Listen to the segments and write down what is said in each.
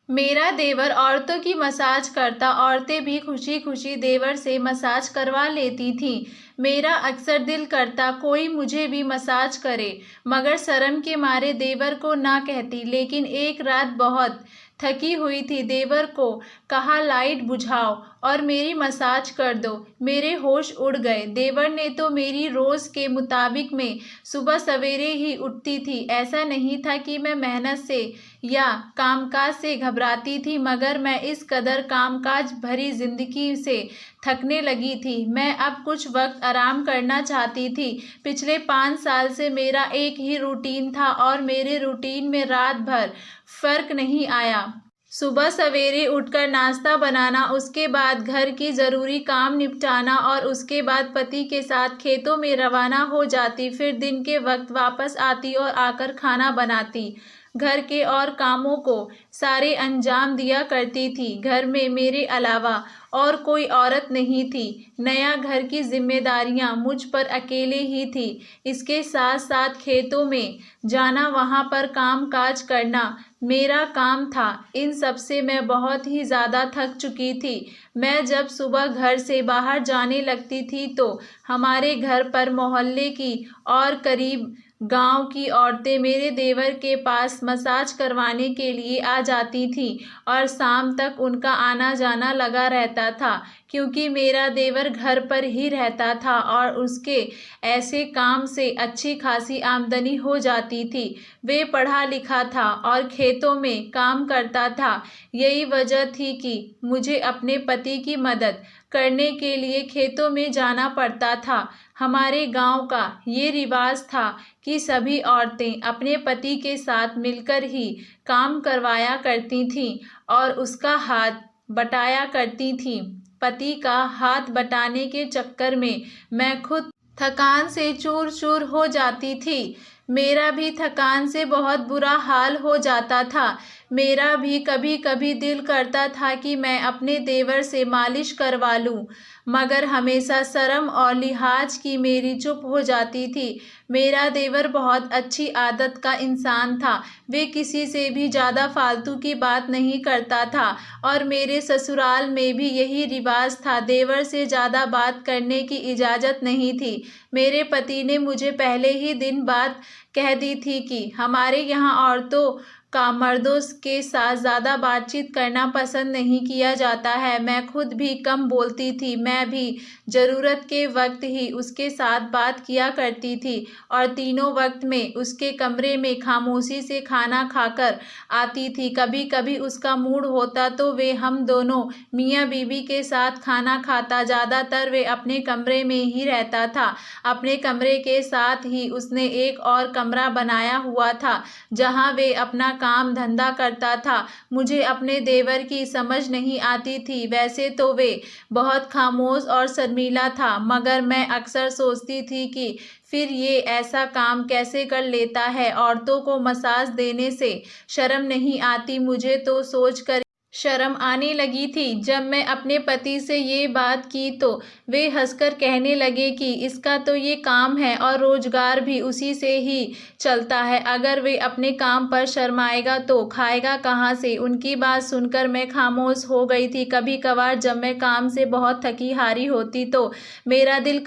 मेरा देवर औरतों की मसाज करता, औरतें भी खुशी खुशी देवर से मसाज करवा लेती थीं। मेरा अक्सर दिल करता कोई मुझे भी मसाज करे, मगर शर्म के मारे देवर को ना कहती। लेकिन एक रात बहुत थकी हुई थी, देवर को कहा लाइट बुझाओ और मेरी मसाज कर दो। मेरे होश उड़ गए। देवर ने तो मेरी रोज के मुताबिक मैं सुबह सवेरे ही उठती थी। ऐसा नहीं था कि मैं मेहनत से या कामकाज से घबराती थी, मगर मैं इस कदर कामकाज भरी जिंदगी से थकने लगी थी। मैं अब कुछ वक्त आराम करना चाहती थी। पिछले 5 साल से मेरा एक ही रूटीन था और मेरे रूटीन में रात भर फर्क नहीं आया। सुबह सवेरे उठकर नाश्ता बनाना, उसके बाद घर की ज़रूरी काम निपटाना और उसके बाद पति के साथ खेतों में रवाना हो जाती। फिर दिन के वक्त वापस आती और आकर खाना बनाती। घर के और कामों को सारे अंजाम दिया करती थी। घर में मेरे अलावा और कोई औरत नहीं थी। नया घर की जिम्मेदारियां मुझ पर अकेले ही थी। इसके साथ साथ खेतों में जाना, वहां पर काम काज करना मेरा काम था। इन सब से मैं बहुत ही ज़्यादा थक चुकी थी। मैं जब सुबह घर से बाहर जाने लगती थी तो हमारे घर पर मोहल्ले की और करीब गांव की औरतें मेरे देवर के पास मसाज करवाने के लिए आ जाती थीं और शाम तक उनका आना जाना लगा रहता था, क्योंकि मेरा देवर घर पर ही रहता था और उसके ऐसे काम से अच्छी खासी आमदनी हो जाती थी। वे पढ़ा लिखा था और खेतों में काम करता था। यही वजह थी कि मुझे अपने पति की मदद करने के लिए खेतों में जाना पड़ता था। हमारे गांव का ये रिवाज था कि सभी औरतें अपने पति के साथ मिलकर ही काम करवाया करती थीं और उसका हाथ बटाया करती थीं। पति का हाथ बटाने के चक्कर में मैं खुद थकान से चूर चूर हो जाती थी। मेरा भी थकान से बहुत बुरा हाल हो जाता था। मेरा भी कभी कभी दिल करता था कि मैं अपने देवर से मालिश करवा लूं, मगर हमेशा शर्म और लिहाज की मेरी चुप हो जाती थी। मेरा देवर बहुत अच्छी आदत का इंसान था। वे किसी से भी ज़्यादा फालतू की बात नहीं करता था और मेरे ससुराल में भी यही रिवाज था। देवर से ज़्यादा बात करने की इजाज़त नहीं थी। मेरे पति ने मुझे पहले ही दिन बात कह दी थी कि हमारे यहाँ औरतों का मर्दों के साथ ज़्यादा बातचीत करना पसंद नहीं किया जाता है। मैं खुद भी कम बोलती थी। मैं भी ज़रूरत के वक्त ही उसके साथ बात किया करती थी और तीनों वक्त में उसके कमरे में खामोशी से खाना खाकर आती थी। कभी कभी उसका मूड होता तो वे हम दोनों मियाँ बीवी के साथ खाना खाता। ज़्यादातर वे अपने कमरे में ही रहता था। अपने कमरे के साथ ही उसने एक और कमरा बनाया हुआ था जहाँ वे अपना काम धंधा करता था। मुझे अपने देवर की समझ नहीं आती थी। वैसे तो वे बहुत खामोश और शर्मीला था, मगर मैं अक्सर सोचती थी कि फिर ये ऐसा काम कैसे कर लेता है। औरतों को मसाज देने से शर्म नहीं आती। मुझे तो सोचकर शर्म आने लगी थी। जब मैं अपने पति से ये बात की तो वे हंसकर कहने लगे कि इसका तो ये काम है और रोजगार भी उसी से ही चलता है। अगर वे अपने काम पर शर्माएगा तो खाएगा कहाँ से। उनकी बात सुनकर मैं खामोश हो गई थी। कभी कभार जब मैं काम से बहुत थकी हारी होती तो मेरा दिल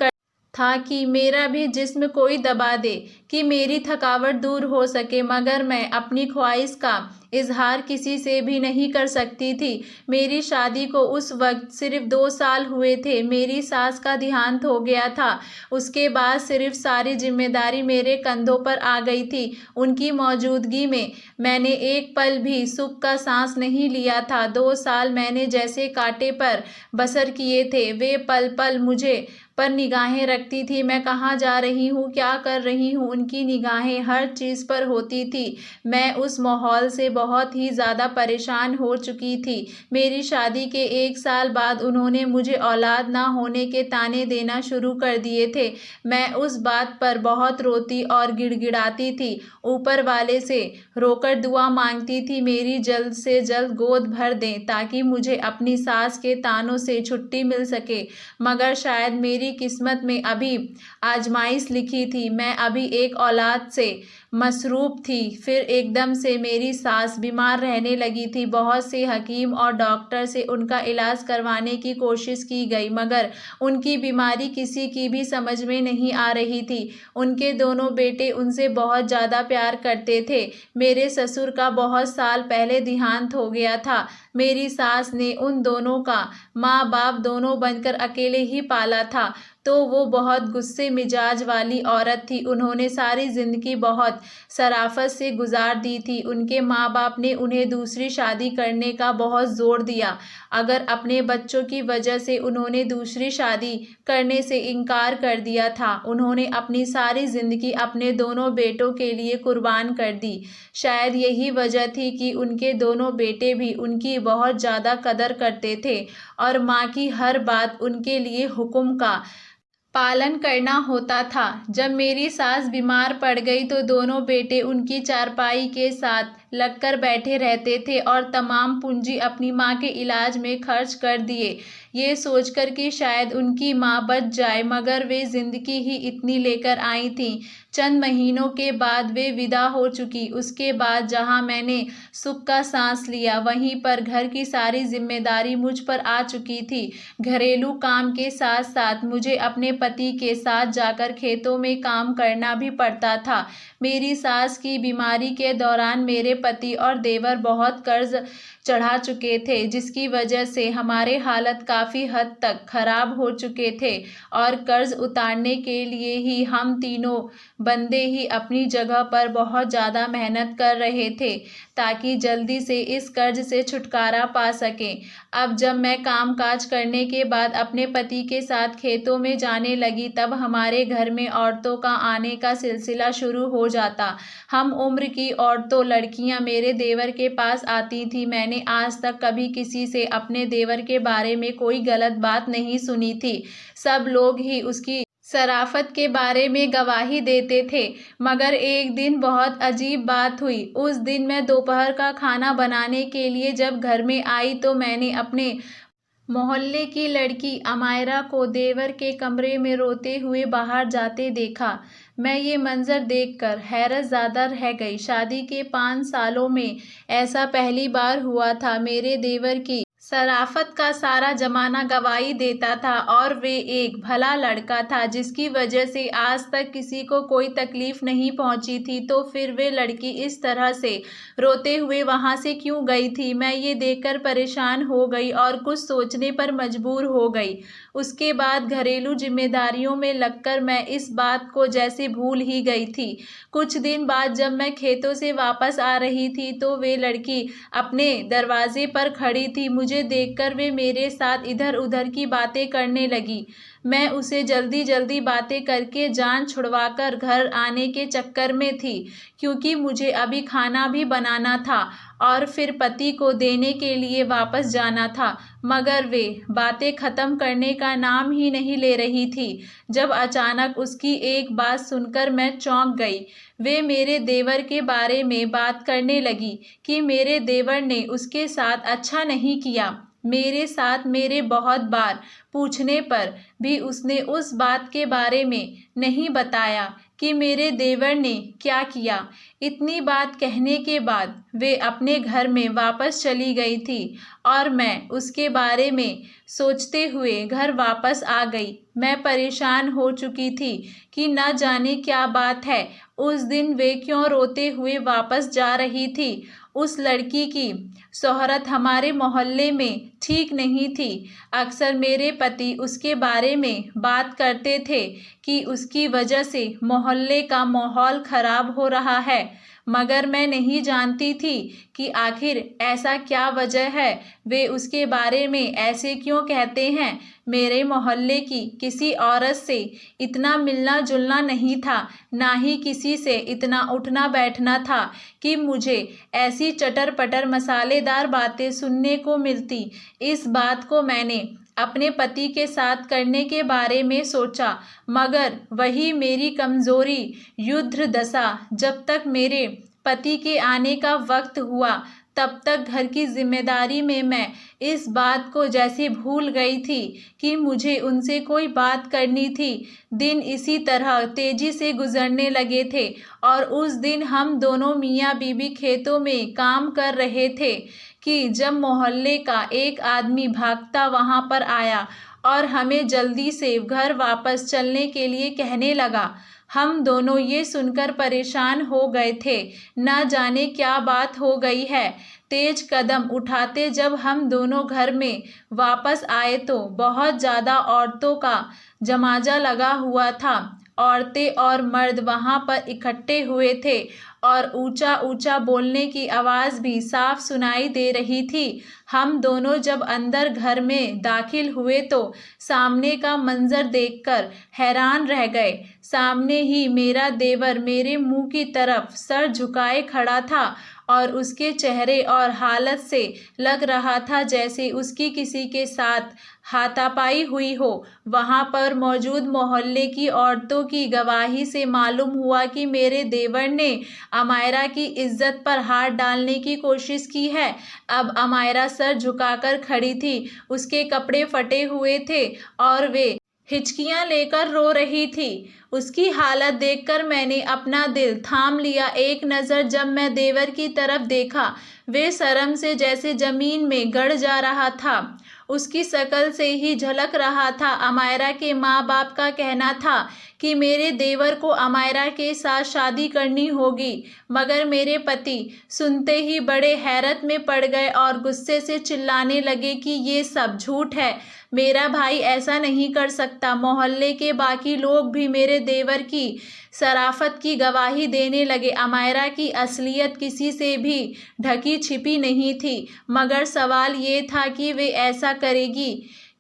था कि मेरा भी जिस्म कोई दबा दे कि मेरी थकावट दूर हो सके, मगर मैं अपनी ख्वाहिश का इजहार किसी से भी नहीं कर सकती थी। मेरी शादी को उस वक्त सिर्फ 2 साल हुए थे। मेरी सास का देहांत हो गया था। उसके बाद सिर्फ सारी जिम्मेदारी मेरे कंधों पर आ गई थी। उनकी मौजूदगी में मैंने एक पल भी सुख का सांस नहीं लिया था। 2 साल मैंने जैसे कांटे पर बसर किए थे। वे पल पल मुझे पर निगाहें रखती थी। मैं कहाँ जा रही हूँ, क्या कर रही हूँ, उनकी निगाहें हर चीज़ पर होती थी। मैं उस माहौल से बहुत ही ज़्यादा परेशान हो चुकी थी। मेरी शादी के 1 साल बाद उन्होंने मुझे औलाद ना होने के ताने देना शुरू कर दिए थे। मैं उस बात पर बहुत रोती और गिड़गिड़ाती थी। ऊपर वाले से रोकर दुआ मांगती थी मेरी जल्द से जल्द गोद भर दें ताकि मुझे अपनी सास के तानों से छुट्टी मिल सके। मगर शायद मेरी किस्मत में अभी आजमाइश लिखी थी। मैं अभी एक औलाद से मसरूफ़ थी। फिर एकदम से मेरी सास बीमार रहने लगी थी। बहुत से हकीम और डॉक्टर से उनका इलाज करवाने की कोशिश की गई, मगर उनकी बीमारी किसी की भी समझ में नहीं आ रही थी। उनके दोनों बेटे उनसे बहुत ज़्यादा प्यार करते थे। मेरे ससुर का बहुत साल पहले देहांत हो गया था। मेरी सास ने उन दोनों का माँ बाप दोनों बनकर अकेले ही पाला था, तो वो बहुत गुस्से मिजाज वाली औरत थी। उन्होंने सारी ज़िंदगी बहुत शराफ़त से गुजार दी थी। उनके माँ बाप ने उन्हें दूसरी शादी करने का बहुत ज़ोर दिया। अगर अपने बच्चों की वजह से उन्होंने दूसरी शादी करने से इनकार कर दिया था। उन्होंने अपनी सारी ज़िंदगी अपने दोनों बेटों के लिए कुर्बान कर दी। शायद यही वजह थी कि उनके दोनों बेटे भी उनकी बहुत ज़्यादा कदर करते थे और माँ की हर बात उनके लिए हुक्म का पालन करना होता था। जब मेरी सास बीमार पड़ गई तो दोनों बेटे उनकी चारपाई के साथ लगकर बैठे रहते थे और तमाम पूंजी अपनी माँ के इलाज में खर्च कर दिए, ये सोचकर कि शायद उनकी माँ बच जाए, मगर वे ज़िंदगी ही इतनी लेकर आई थीं। चंद महीनों के बाद वे विदा हो चुकी। उसके बाद जहाँ मैंने सुख का सांस लिया, वहीं पर घर की सारी जिम्मेदारी मुझ पर आ चुकी थी। घरेलू काम के साथ साथ मुझे अपने पति के साथ जाकर खेतों में काम करना भी पड़ता था। मेरी सास की बीमारी के दौरान मेरे पति और देवर बहुत कर्ज चढ़ा चुके थे, जिसकी वजह से हमारे हालत काफ़ी हद तक ख़राब हो चुके थे और कर्ज उतारने के लिए ही हम तीनों बंदे ही अपनी जगह पर बहुत ज़्यादा मेहनत कर रहे थे ताकि जल्दी से इस कर्ज से छुटकारा पा सकें। अब जब मैं काम काज करने के बाद अपने पति के साथ खेतों में जाने लगी, तब हमारे घर में औरतों का आने का सिलसिला शुरू हो जाता। हम उम्र की औरतों लड़कियां मेरे देवर के पास आती थी। मैंने आज तक कभी किसी से अपने देवर के बारे में कोई गलत बात नहीं सुनी थी। सब लोग ही उसकी शराफत के बारे में गवाही देते थे, मगर एक दिन बहुत अजीब बात हुई। उस दिन मैं दोपहर का खाना बनाने के लिए जब घर में आई तो मैंने अपने मोहल्ले की लड़की अमायरा को देवर के कमरे में रोते हुए बाहर जाते देखा। मैं ये मंजर देखकर हैरत ज़्यादा रह गई। शादी के 5 सालों में ऐसा पहली बार हुआ था। मेरे देवर की शराफत का सारा जमाना गवाही देता था और वे एक भला लड़का था, जिसकी वजह से आज तक किसी को कोई तकलीफ नहीं पहुंची थी। तो फिर वे लड़की इस तरह से रोते हुए वहां से क्यों गई थी? मैं ये देखकर परेशान हो गई और कुछ सोचने पर मजबूर हो गई। उसके बाद घरेलू जिम्मेदारियों में लगकर मैं इस बात को जैसे भूल ही गई थी। कुछ दिन बाद जब मैं खेतों से वापस आ रही थी तो वे लड़की अपने दरवाजे पर खड़ी थी। मुझे देखकर वे मेरे साथ इधर उधर की बातें करने लगी। मैं उसे जल्दी जल्दी बातें करके जान छुड़वाकर घर आने के चक्कर में थी, क्योंकि मुझे अभी खाना भी बनाना था और फिर पति को देने के लिए वापस जाना था, मगर वे बातें ख़त्म करने का नाम ही नहीं ले रही थी। जब अचानक उसकी एक बात सुनकर मैं चौंक गई। वे मेरे देवर के बारे में बात करने लगी कि मेरे देवर ने उसके साथ अच्छा नहीं किया। मेरे साथ मेरे बहुत बार पूछने पर भी उसने उस बात के बारे में नहीं बताया कि मेरे देवर ने क्या किया। इतनी बात कहने के बाद वे अपने घर में वापस चली गई थी और मैं उसके बारे में सोचते हुए घर वापस आ गई। मैं परेशान हो चुकी थी कि न जाने क्या बात है। उस दिन वे क्यों रोते हुए वापस जा रही थी। उस लड़की की शोहरत हमारे मोहल्ले में ठीक नहीं थी। अक्सर मेरे पति उसके बारे में बात करते थे कि उसकी वजह से मोहल्ले का माहौल खराब हो रहा है, मगर मैं नहीं जानती थी कि आखिर ऐसा क्या वजह है। वे उसके बारे में ऐसे क्यों कहते हैं। मेरे मोहल्ले की किसी औरत से इतना मिलना जुलना नहीं था, ना ही किसी से इतना उठना बैठना था कि मुझे ऐसी चटर पटर मसालेदार बातें सुनने को मिलती। इस बात को मैंने अपने पति के साथ करने के बारे में सोचा, मगर वही मेरी कमज़ोरी युद्ध दशा। जब तक मेरे पति के आने का वक्त हुआ तब तक घर की जिम्मेदारी में मैं इस बात को जैसे भूल गई थी कि मुझे उनसे कोई बात करनी थी। दिन इसी तरह तेजी से गुजरने लगे थे और उस दिन हम दोनों मियाँ बीवी खेतों में काम कर रहे थे कि जब मोहल्ले का एक आदमी भागता वहाँ पर आया और हमें जल्दी से घर वापस चलने के लिए कहने लगा। हम दोनों ये सुनकर परेशान हो गए थे, न जाने क्या बात हो गई है। तेज कदम उठाते जब हम दोनों घर में वापस आए तो बहुत ज़्यादा औरतों का जमाजा लगा हुआ था। औरतें और मर्द वहाँ पर इकट्ठे हुए थे और ऊंचा ऊंचा बोलने की आवाज़ भी साफ सुनाई दे रही थी। हम दोनों जब अंदर घर में दाखिल हुए तो सामने का मंजर देखकर हैरान रह गए। सामने ही मेरा देवर मेरे मुंह की तरफ सर झुकाए खड़ा था और उसके चेहरे और हालत से लग रहा था जैसे उसकी किसी के साथ हाथापाई हुई हो। वहाँ पर मौजूद मोहल्ले की औरतों की गवाही से मालूम हुआ कि मेरे देवर ने अमायरा की इज्जत पर हाथ डालने की कोशिश की है। अब अमायरा सर झुकाकर खड़ी थी, उसके कपड़े फटे हुए थे और वे हिचकियां लेकर रो रही थी। उसकी हालत देखकर मैंने अपना दिल थाम लिया। एक नज़र जब मैं देवर की तरफ देखा, वे शर्म से जैसे जमीन में गड़ जा रहा था। उसकी शक्ल से ही झलक रहा था। अमायरा के माँ बाप का कहना था कि मेरे देवर को अमायरा के साथ शादी करनी होगी, मगर मेरे पति सुनते ही बड़े हैरत में पड़ गए और गुस्से से चिल्लाने लगे कि ये सब झूठ है, मेरा भाई ऐसा नहीं कर सकता। मोहल्ले के बाकी लोग भी मेरे देवर की शराफत की गवाही देने लगे। अमायरा की असलियत किसी से भी ढकी छिपी नहीं थी, मगर सवाल ये था कि वे ऐसा करेगी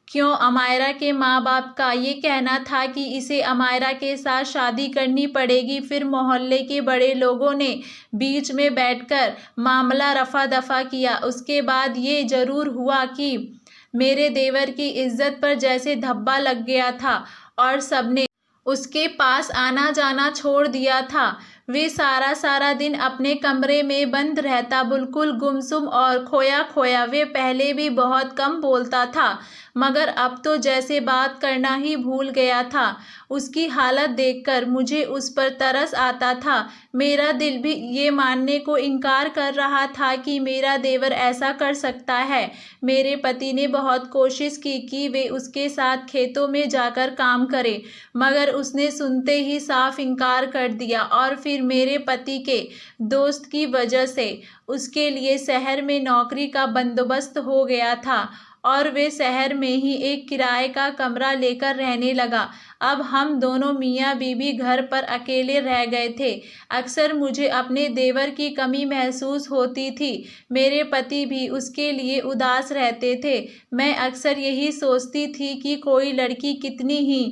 क्यों। अमायरा के माँ बाप का ये कहना था कि इसे अमायरा के साथ शादी करनी पड़ेगी। फिर मोहल्ले के बड़े लोगों ने बीच में बैठकर मामला रफा दफा किया। उसके बाद ये जरूर हुआ कि मेरे देवर की इज्जत पर जैसे धब्बा लग गया था और सबने उसके पास आना जाना छोड़ दिया था। वे सारा दिन अपने कमरे में बंद रहता, बिल्कुल गुमसुम और खोया खोया। वे पहले भी बहुत कम बोलता था, मगर अब तो जैसे बात करना ही भूल गया था। उसकी हालत देखकर मुझे उस पर तरस आता था। मेरा दिल भी ये मानने को इनकार कर रहा था कि मेरा देवर ऐसा कर सकता है। मेरे पति ने बहुत कोशिश की कि वे उसके साथ खेतों में जाकर काम करें, मगर उसने सुनते ही साफ इनकार कर दिया। और फिर मेरे पति के दोस्त की वजह से उसके लिए शहर में नौकरी का बंदोबस्त हो गया था और वे शहर में ही एक किराए का कमरा लेकर रहने लगा। अब हम दोनों मियाँ बीवी घर पर अकेले रह गए थे। अक्सर मुझे अपने देवर की कमी महसूस होती थी। मेरे पति भी उसके लिए उदास रहते थे। मैं अक्सर यही सोचती थी कि कोई लड़की कितनी ही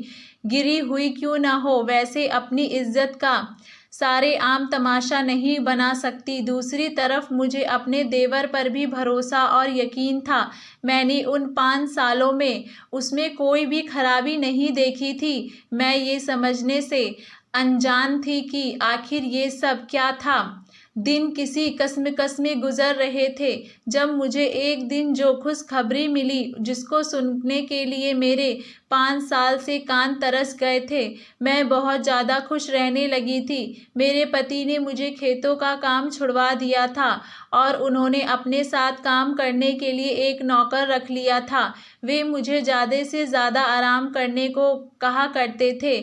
गिरी हुई क्यों ना हो, वैसे अपनी इज्जत का सारे आम तमाशा नहीं बना सकती। दूसरी तरफ मुझे अपने देवर पर भी भरोसा और यकीन था। मैंने उन 5 सालों में उसमें कोई भी खराबी नहीं देखी थी। मैं ये समझने से अनजान थी कि आखिर ये सब क्या था। दिन किसी कस्मकस में गुजर रहे थे जब मुझे एक दिन जो खुशखबरी मिली, जिसको सुनने के लिए मेरे 5 साल से कान तरस गए थे, मैं बहुत ज़्यादा खुश रहने लगी थी। मेरे पति ने मुझे खेतों का काम छुड़वा दिया था और उन्होंने अपने साथ काम करने के लिए एक नौकर रख लिया था। वे मुझे ज़्यादा से ज़्यादा आराम करने को कहा करते थे।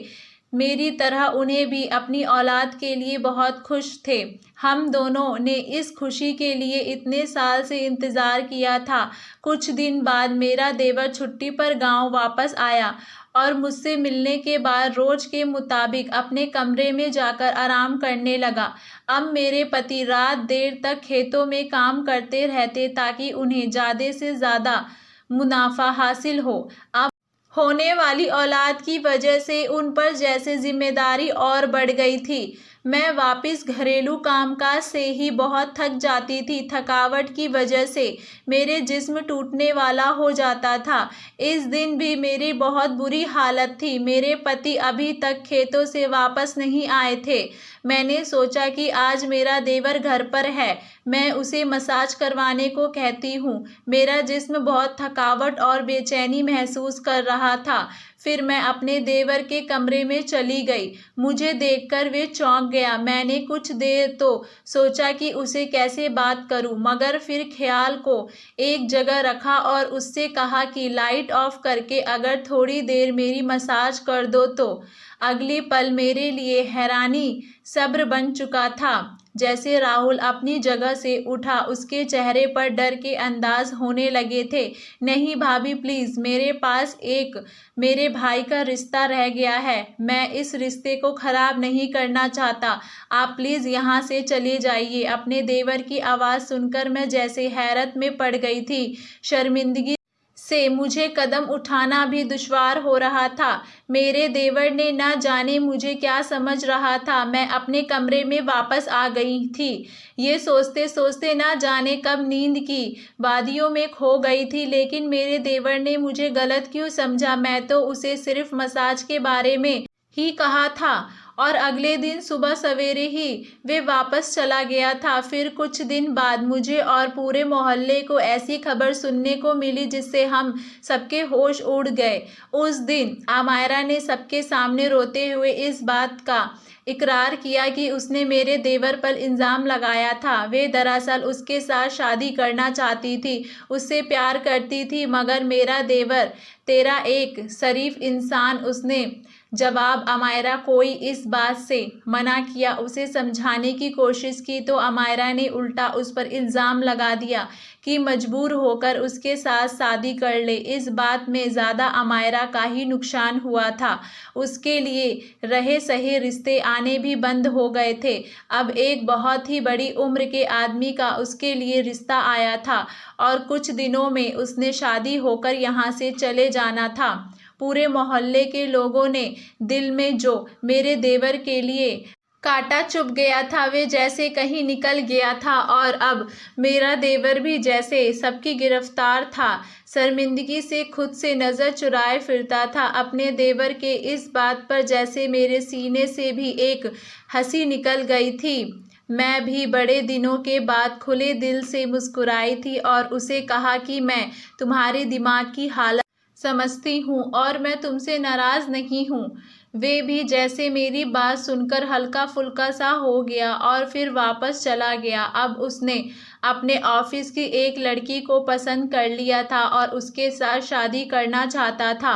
मेरी तरह उन्हें भी अपनी औलाद के लिए बहुत खुश थे। हम दोनों ने इस खुशी के लिए इतने साल से इंतज़ार किया था। कुछ दिन बाद मेरा देवर छुट्टी पर गांव वापस आया और मुझसे मिलने के बाद रोज़ के मुताबिक अपने कमरे में जाकर आराम करने लगा। अब मेरे पति रात देर तक खेतों में काम करते रहते ताकि उन्हें ज़्यादा से ज़्यादा मुनाफा हासिल हो। अब होने वाली औलाद की वजह से उन पर जैसे जिम्मेदारी और बढ़ गई थी। मैं वापस घरेलू कामकाज से ही बहुत थक जाती थी। थकावट की वजह से मेरे जिस्म टूटने वाला हो जाता था। इस दिन भी मेरी बहुत बुरी हालत थी। मेरे पति अभी तक खेतों से वापस नहीं आए थे। मैंने सोचा कि आज मेरा देवर घर पर है, मैं उसे मसाज करवाने को कहती हूँ। मेरा जिस्म बहुत थकावट और बेचैनी महसूस कर रहा था। फिर मैं अपने देवर के कमरे में चली गई। मुझे देखकर वे चौंक गया। मैंने कुछ देर तो सोचा कि उसे कैसे बात करूं, मगर फिर ख्याल को एक जगह रखा और उससे कहा कि लाइट ऑफ करके अगर थोड़ी देर मेरी मसाज कर दो तो। अगली पल मेरे लिए हैरानी सब्र बन चुका था। जैसे राहुल अपनी जगह से उठा, उसके चेहरे पर डर के अंदाज होने लगे थे। नहीं भाभी प्लीज़, मेरे पास एक मेरे भाई का रिश्ता रह गया है। मैं इस रिश्ते को ख़राब नहीं करना चाहता। आप प्लीज़ यहाँ से चले जाइए। अपने देवर की आवाज़ सुनकर मैं जैसे हैरत में पड़ गई थी। शर्मिंदगी से मुझे कदम उठाना भी दुश्वार हो रहा था। मेरे देवर ने न जाने मुझे क्या समझ रहा था। मैं अपने कमरे में वापस आ गई थी। ये सोचते सोचते न जाने कब नींद की वादियों में खो गई थी। लेकिन मेरे देवर ने मुझे गलत क्यों समझा? मैं तो उसे सिर्फ मसाज के बारे में ही कहा था और अगले दिन सुबह सवेरे ही वे वापस चला गया था। फिर कुछ दिन बाद मुझे और पूरे मोहल्ले को ऐसी खबर सुनने को मिली जिससे हम सबके होश उड़ गए। उस दिन अमायरा ने सबके सामने रोते हुए इस बात का इकरार किया कि उसने मेरे देवर पर इल्ज़ाम लगाया था। वे दरअसल उसके साथ शादी करना चाहती थी, उससे प्यार करती थी, मगर मेरा देवर तेरा एक शरीफ इंसान। उसने जवाब अमायरा कोई इस बात से मना किया। उसे समझाने की कोशिश की तो अमायरा ने उल्टा उस पर इल्ज़ाम लगा दिया कि मजबूर होकर उसके साथ शादी कर ले। इस बात में ज़्यादा अमायरा का ही नुकसान हुआ था। उसके लिए रहे सहे रिश्ते आने भी बंद हो गए थे। अब एक बहुत ही बड़ी उम्र के आदमी का उसके लिए रिश्ता आया था और कुछ दिनों में उसने शादी होकर यहाँ से चले जाना था। पूरे मोहल्ले के लोगों ने दिल में जो मेरे देवर के लिए कांटा चुभ गया था, वे जैसे कहीं निकल गया था और अब मेरा देवर भी जैसे सबकी गिरफ्तार था। शर्मिंदगी से खुद से नज़र चुराए फिरता था। अपने देवर के इस बात पर जैसे मेरे सीने से भी एक हंसी निकल गई थी। मैं भी बड़े दिनों के बाद खुले दिल से मुस्कुराई थी और उसे कहा कि मैं तुम्हारे दिमाग की हालत समझती हूँ और मैं तुमसे नाराज़ नहीं हूँ। वे भी जैसे मेरी बात सुनकर हल्का फुल्का सा हो गया और फिर वापस चला गया। अब उसने अपने ऑफिस की एक लड़की को पसंद कर लिया था और उसके साथ शादी करना चाहता था।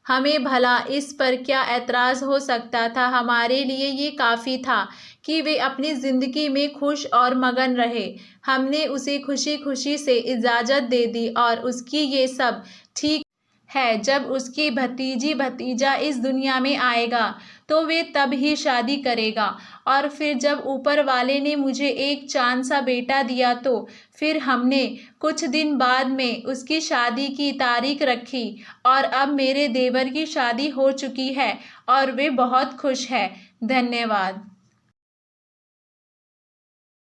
हमें भला इस पर क्या एतराज़ हो सकता था? हमारे लिए ये काफ़ी था कि वे अपनी ज़िंदगी में खुश और मगन रहे। हमने उसे खुशी खुशी से इजाज़त दे दी और उसकी ये सब ठीक है। जब उसकी भतीजी भतीजा इस दुनिया में आएगा तो वे तब ही शादी करेगा। और फिर जब ऊपर वाले ने मुझे एक चांद सा बेटा दिया तो फिर हमने कुछ दिन बाद में उसकी शादी की तारीख रखी और अब मेरे देवर की शादी हो चुकी है और वे बहुत खुश है। धन्यवाद।